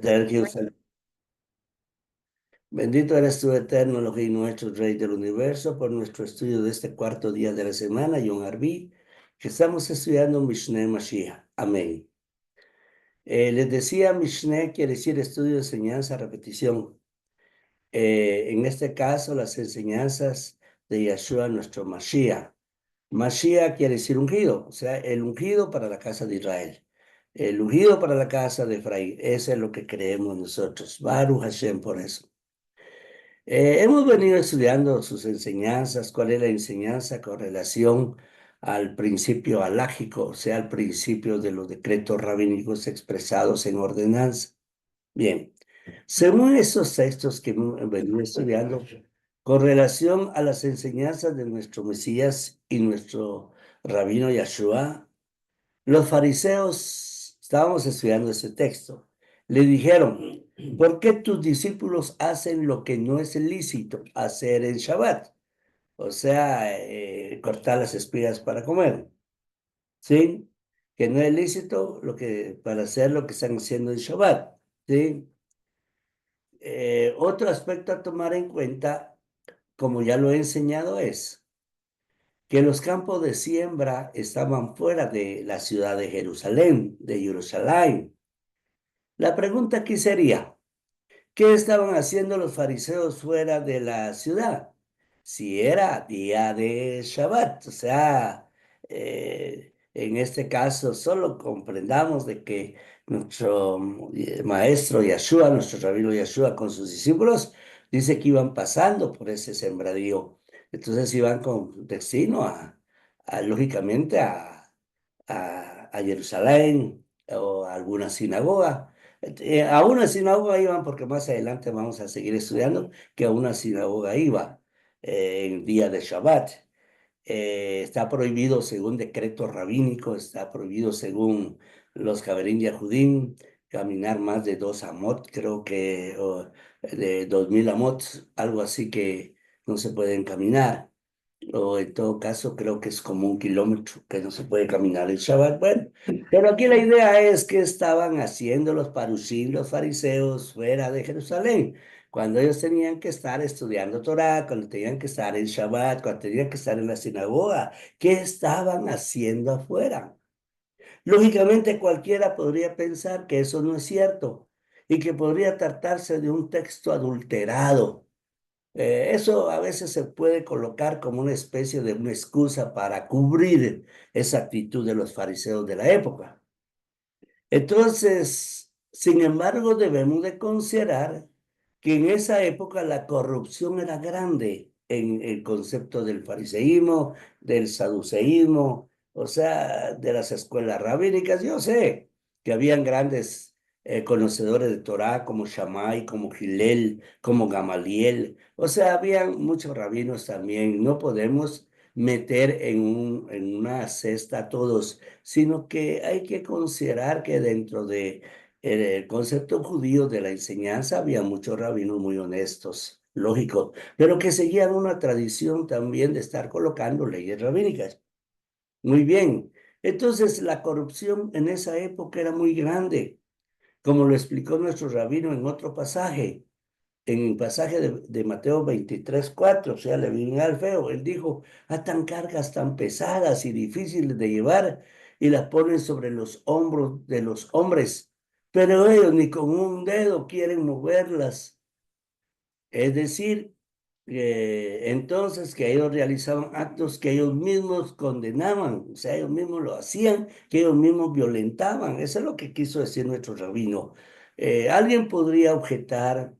Sergio, bendito eres tú, eterno Elohim, nuestro Rey del universo, por nuestro estudio de este cuarto día de la semana, Yom Arbi, que estamos estudiando Mishneh Mashiach. Amén. Les decía, Mishneh quiere decir estudio, enseñanza, repetición. En este caso, las enseñanzas de Yeshua, nuestro Mashiach. Mashiach quiere decir ungido, o sea, el ungido para la casa de Israel. El ungido para la casa de Efraín. Eso es lo que creemos nosotros. Baruch Hashem por eso. Hemos venido estudiando sus enseñanzas, cuál es la enseñanza con relación al principio alágico, o sea, al principio de los decretos rabínicos expresados en ordenanza. Bien, según esos textos que hemos venido estudiando, con relación a las enseñanzas de nuestro Mesías y nuestro rabino Yahshua, los fariseos, estábamos estudiando ese texto, le dijeron, ¿por qué tus discípulos hacen lo que no es lícito hacer en Shabbat? O sea, cortar las espigas para comer, ¿sí? Que no es lícito para hacer lo que están haciendo en Shabbat, ¿sí? Otro aspecto a tomar en cuenta, como ya lo he enseñado, es que los campos de siembra estaban fuera de la ciudad de Jerusalén, de Jerusalén. La pregunta aquí sería, ¿qué estaban haciendo los fariseos fuera de la ciudad? Si era día de Shabbat, o sea, en este caso solo comprendamos de que nuestro maestro Yeshua, nuestro rabino Yeshua con sus discípulos, dice que iban pasando por ese sembradío. Entonces iban con destino lógicamente, a Jerusalén o a alguna sinagoga. A una sinagoga iban porque más adelante vamos a seguir estudiando que a una sinagoga iba en día de Shabbat. Está prohibido según decreto rabínico, está prohibido según los Javerín Yahudim, caminar más de 2 amot, creo que de 2000 amot, algo así que no se pueden caminar. O en todo caso, creo que es como 1 kilómetro que no se puede caminar el Shabbat. Bueno, pero aquí la idea es que estaban haciendo los parushim, los fariseos, fuera de Jerusalén, cuando ellos tenían que estar estudiando Torah, cuando tenían que estar en Shabbat, cuando tenían que estar en la sinagoga. ¿Qué estaban haciendo afuera? Lógicamente, cualquiera podría pensar que eso no es cierto y que podría tratarse de un texto adulterado. Eso a veces se puede colocar como una especie de una excusa para cubrir esa actitud de los fariseos de la época. Entonces, sin embargo, debemos de considerar que en esa época la corrupción era grande en el concepto del fariseísmo, del saduceísmo, o sea, de las escuelas rabínicas. Yo sé que habían grandes conocedores de Torá como Shammai, como Hillel, como Gamaliel, o sea, habían muchos rabinos también. No podemos meter en una cesta a todos, sino que hay que considerar que dentro de el concepto judío de la enseñanza había muchos rabinos muy honestos, lógico, pero que seguían una tradición también de estar colocando leyes rabínicas. Muy bien. Entonces, la corrupción en esa época era muy grande, como lo explicó nuestro rabino en otro pasaje, en el pasaje de Mateo 23:4, o sea, le vino al feo, él dijo, atan cargas tan pesadas y difíciles de llevar y las ponen sobre los hombros de los hombres, pero ellos ni con un dedo quieren moverlas. Es decir, entonces que ellos realizaban actos que ellos mismos condenaban, o sea, ellos mismos lo hacían, que ellos mismos violentaban. Eso es lo que quiso decir nuestro rabino. Alguien podría objetar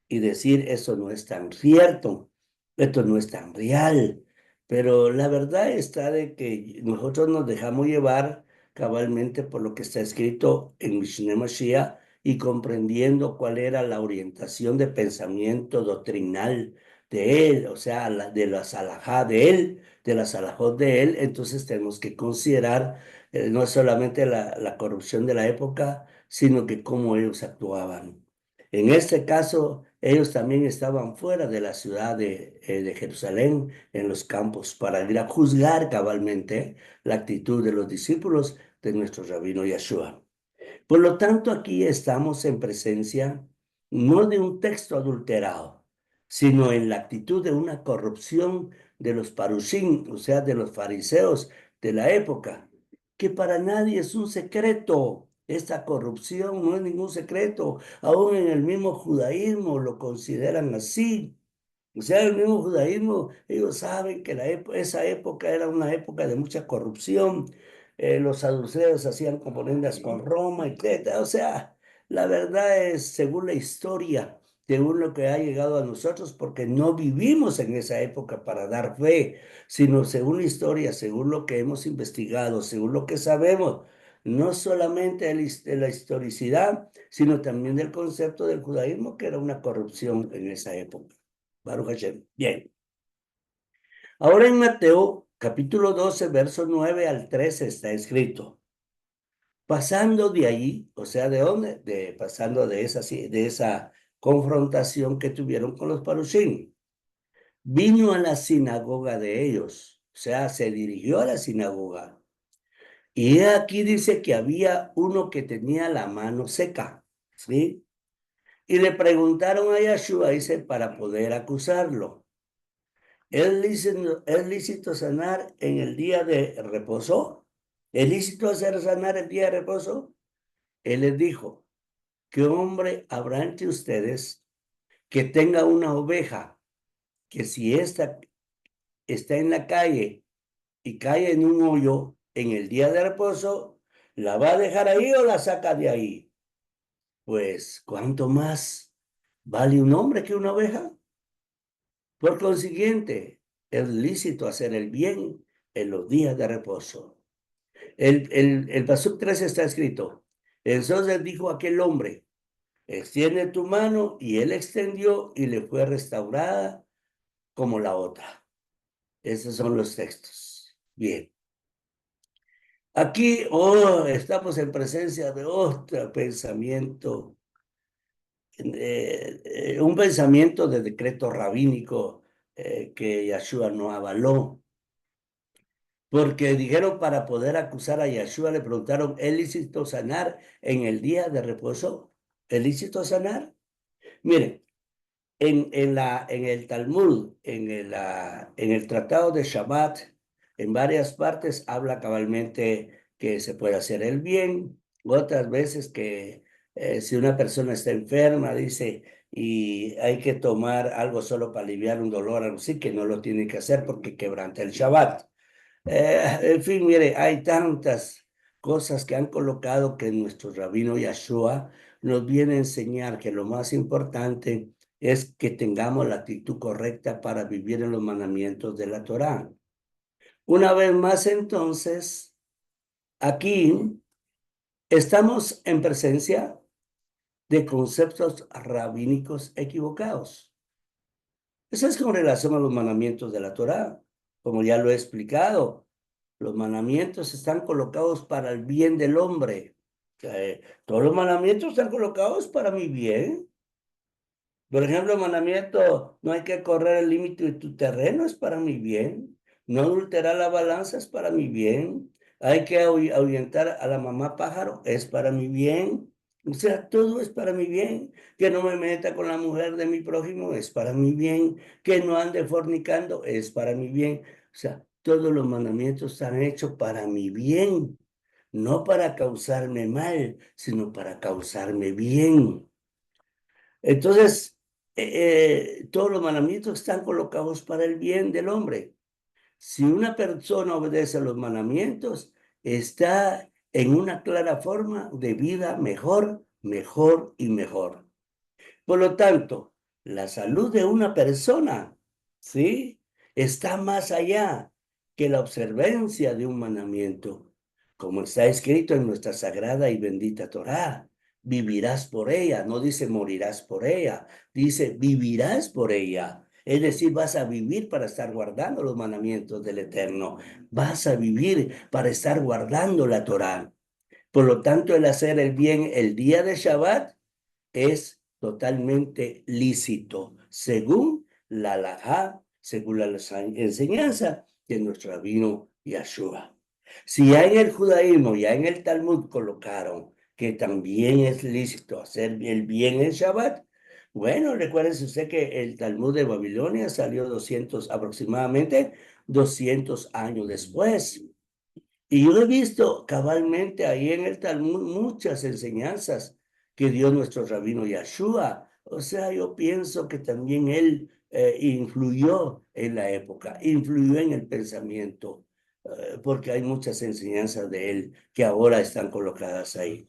y decir, eso no es tan cierto, esto no es tan real, pero la verdad está de que nosotros nos dejamos llevar cabalmente por lo que está escrito en Mishneh Mashiach y comprendiendo cuál era la orientación de pensamiento doctrinal de él, o sea, de las alajá de él, de las alajot de él. Entonces tenemos que considerar no solamente la corrupción de la época, sino que cómo ellos actuaban. En este caso, ellos también estaban fuera de la ciudad de Jerusalén, en los campos, para ir a juzgar cabalmente la actitud de los discípulos de nuestro rabino Yeshua. Por lo tanto, aquí estamos en presencia no de un texto adulterado, sino en la actitud de una corrupción de los parushim, o sea, de los fariseos de la época, que para nadie es un secreto. Esta corrupción no es ningún secreto. Aún en el mismo judaísmo lo consideran así. O sea, el mismo judaísmo, ellos saben que esa época era una época de mucha corrupción. Los saduceos hacían componendas con Roma, etcétera. O sea, la verdad es, según la historia, según lo que ha llegado a nosotros, porque no vivimos en esa época para dar fe, sino según la historia, según lo que hemos investigado, según lo que sabemos, no solamente de la historicidad, sino también del concepto del judaísmo, que era una corrupción en esa época. Baruch Hashem. Bien. Ahora en Mateo, capítulo 12, verso 9 al 13 está escrito. Pasando de allí, o sea, ¿de dónde? Pasando de esa confrontación que tuvieron con los parushim. Vino a la sinagoga de ellos, o sea, se dirigió a la sinagoga. Y aquí dice que había uno que tenía la mano seca, ¿sí? Y le preguntaron a Yeshua, dice, para poder acusarlo. ¿Es lícito sanar en el día de reposo? ¿Es lícito hacer sanar el día de reposo? Él les dijo, ¿qué hombre habrá entre ustedes que tenga una oveja que si ésta está en la calle y cae en un hoyo en el día de reposo, la va a dejar ahí o la saca de ahí? Pues, ¿cuánto más vale un hombre que una oveja? Por consiguiente, es lícito hacer el bien en los días de reposo. El Pasuk 3 está escrito. Entonces dijo aquel hombre, extiende tu mano, y él extendió y le fue restaurada como la otra. Esos son los textos. Bien. Aquí, estamos en presencia de otro pensamiento, un pensamiento de decreto rabínico que Yahshua no avaló. Porque dijeron para poder acusar a Yeshua, le preguntaron, ¿es lícito sanar en el día de reposo? ¿Es lícito sanar? Miren, en el Talmud, en el Tratado de Shabbat, en varias partes habla cabalmente que se puede hacer el bien, otras veces que si una persona está enferma, dice, y hay que tomar algo solo para aliviar un dolor, algo así, que no lo tiene que hacer porque quebranta el Shabbat. En fin, mire, hay tantas cosas que han colocado que nuestro rabino Yahshua nos viene a enseñar que lo más importante es que tengamos la actitud correcta para vivir en los mandamientos de la Torá. Una vez más, entonces, aquí estamos en presencia de conceptos rabínicos equivocados. Eso es con relación a los mandamientos de la Torá, como ya lo he explicado. Los mandamientos están colocados para el bien del hombre. Todos los mandamientos están colocados para mi bien. Por ejemplo, el mandamiento, no hay que correr el límite de tu terreno, es para mi bien. No adulterar la balanza es para mi bien. Hay que ahuyentar a la mamá pájaro, es para mi bien. O sea, todo es para mi bien. Que no me meta con la mujer de mi prójimo, es para mi bien. Que no ande fornicando, es para mi bien. O sea, todos los mandamientos están hechos para mi bien. No para causarme mal, sino para causarme bien. Entonces, todos los mandamientos están colocados para el bien del hombre. Si una persona obedece a los mandamientos, está en una clara forma de vida mejor, mejor y mejor. Por lo tanto, la salud de una persona, ¿sí? Está más allá que la observancia de un mandamiento, como está escrito en nuestra sagrada y bendita Torá. Vivirás por ella, no dice morirás por ella, dice vivirás por ella. Es decir, vas a vivir para estar guardando los mandamientos del Eterno. Vas a vivir para estar guardando la Torá. Por lo tanto, el hacer el bien el día de Shabbat es totalmente lícito, según la halajá, según la enseñanza de nuestro rabino Yahshua. Si ya en el judaísmo, ya en el Talmud colocaron que también es lícito hacer el bien en Shabbat. Bueno, recuérdese usted que el Talmud de Babilonia salió aproximadamente 200 años después. Y yo he visto cabalmente ahí en el Talmud muchas enseñanzas que dio nuestro rabino Yahshua. O sea, yo pienso que también él influyó en la época, influyó en el pensamiento, porque hay muchas enseñanzas de él que ahora están colocadas ahí.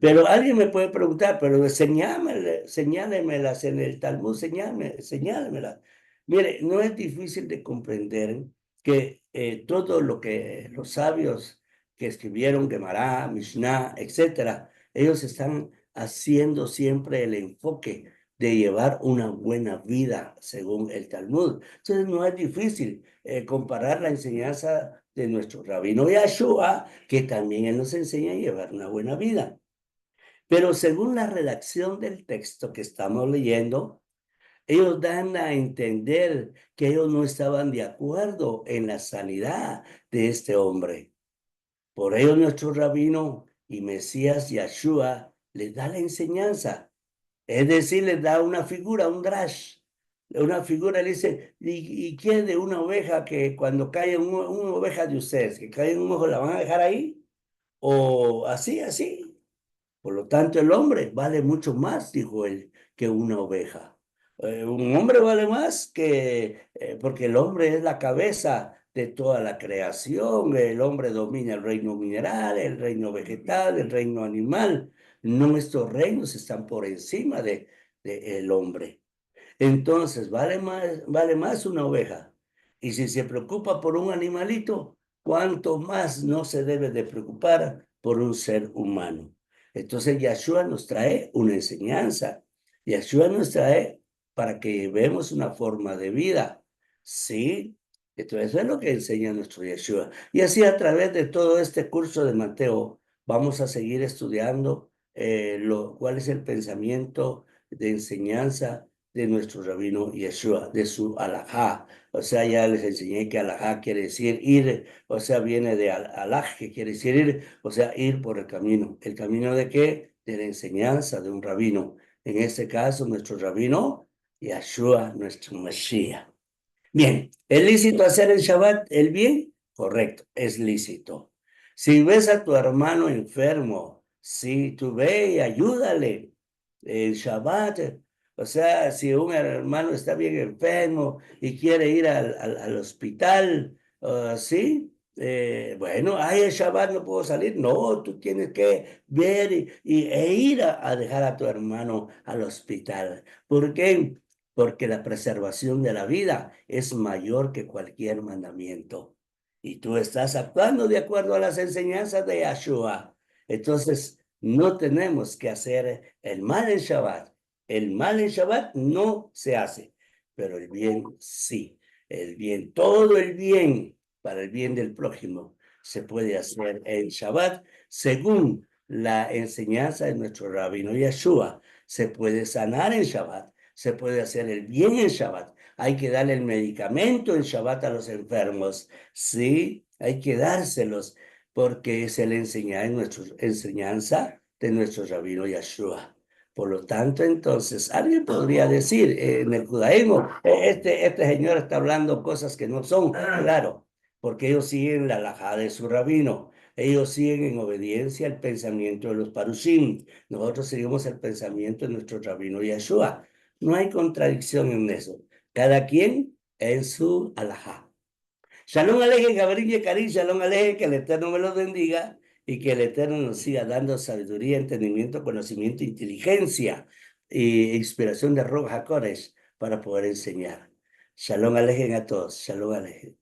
Pero alguien me puede preguntar, pero señálemelas en el Talmud, señálemelas. Mire, no es difícil de comprender que todo lo que los sabios que escribieron Gemara, Mishnah, etcétera, ellos están haciendo siempre el enfoque de llevar una buena vida según el Talmud. Entonces no es difícil comparar la enseñanza de nuestro rabino Yahshua, que también él nos enseña a llevar una buena vida. Pero según la redacción del texto que estamos leyendo, ellos dan a entender que ellos no estaban de acuerdo en la sanidad de este hombre. Por ello nuestro rabino y Mesías Yahshua les da la enseñanza. Es decir, les da una figura, un drash. Una figura, le dice, ¿y qué de una oveja que cuando cae una oveja de ustedes, que cae en un ojo, la van a dejar ahí? O así, así. Por lo tanto, el hombre vale mucho más, dijo él, que una oveja. Un hombre vale más porque el hombre es la cabeza de toda la creación. El hombre domina el reino mineral, el reino vegetal, el reino animal. Nuestros reinos están por encima de el hombre. Entonces, vale más una oveja. Y si se preocupa por un animalito, ¿cuánto más no se debe de preocupar por un ser humano? Entonces, Yahshua nos trae una enseñanza. Yahshua nos trae para que llevemos una forma de vida. ¿Sí? Entonces, eso es lo que enseña nuestro Yahshua. Y así a través de todo este curso de Mateo, vamos a seguir estudiando cuál es el pensamiento de enseñanza de nuestro rabino Yeshua, de su alajá. O sea, ya les enseñé que alajá quiere decir ir, o sea, viene de alaj, que quiere decir ir, o sea, ir por el camino. ¿El camino de qué? De la enseñanza de un rabino. En este caso, nuestro rabino Yeshua, nuestro Mashiach. Bien, ¿es lícito hacer el Shabbat el bien? Correcto, es lícito. Si ves a tu hermano enfermo, si tú ve y ayúdale el Shabbat, o sea, si un hermano está bien enfermo y quiere ir al hospital, sí, bueno, ay, el Shabbat no puedo salir. No, tú tienes que ver e ir a dejar a tu hermano al hospital. ¿Por qué? Porque la preservación de la vida es mayor que cualquier mandamiento. Y tú estás actuando de acuerdo a las enseñanzas de Yahshua. Entonces, no tenemos que hacer el mal en Shabbat. El mal en Shabbat no se hace, pero el bien sí. El bien, todo el bien para el bien del prójimo se puede hacer en Shabbat según la enseñanza de nuestro rabino Yahshua. Se puede sanar en Shabbat, se puede hacer el bien en Shabbat. Hay que darle el medicamento en Shabbat a los enfermos. Sí, hay que dárselos porque es la enseñanza de nuestro rabino Yahshua. Por lo tanto, entonces, alguien podría decir en el judaísmo, este señor está hablando cosas que no son, claro, porque ellos siguen la halajá de su rabino. Ellos siguen en obediencia al pensamiento de los parushim. Nosotros seguimos el pensamiento de nuestro rabino Yahshua. No hay contradicción en eso. Cada quien en su alajá. Shalom Alejem, Gabriel y Karim, Shalom Alejem, que el Eterno me los bendiga y que el Eterno nos siga dando sabiduría, entendimiento, conocimiento, inteligencia e inspiración de Roja HaKodesh para poder enseñar. Shalom Alejem a todos, Shalom Alejem.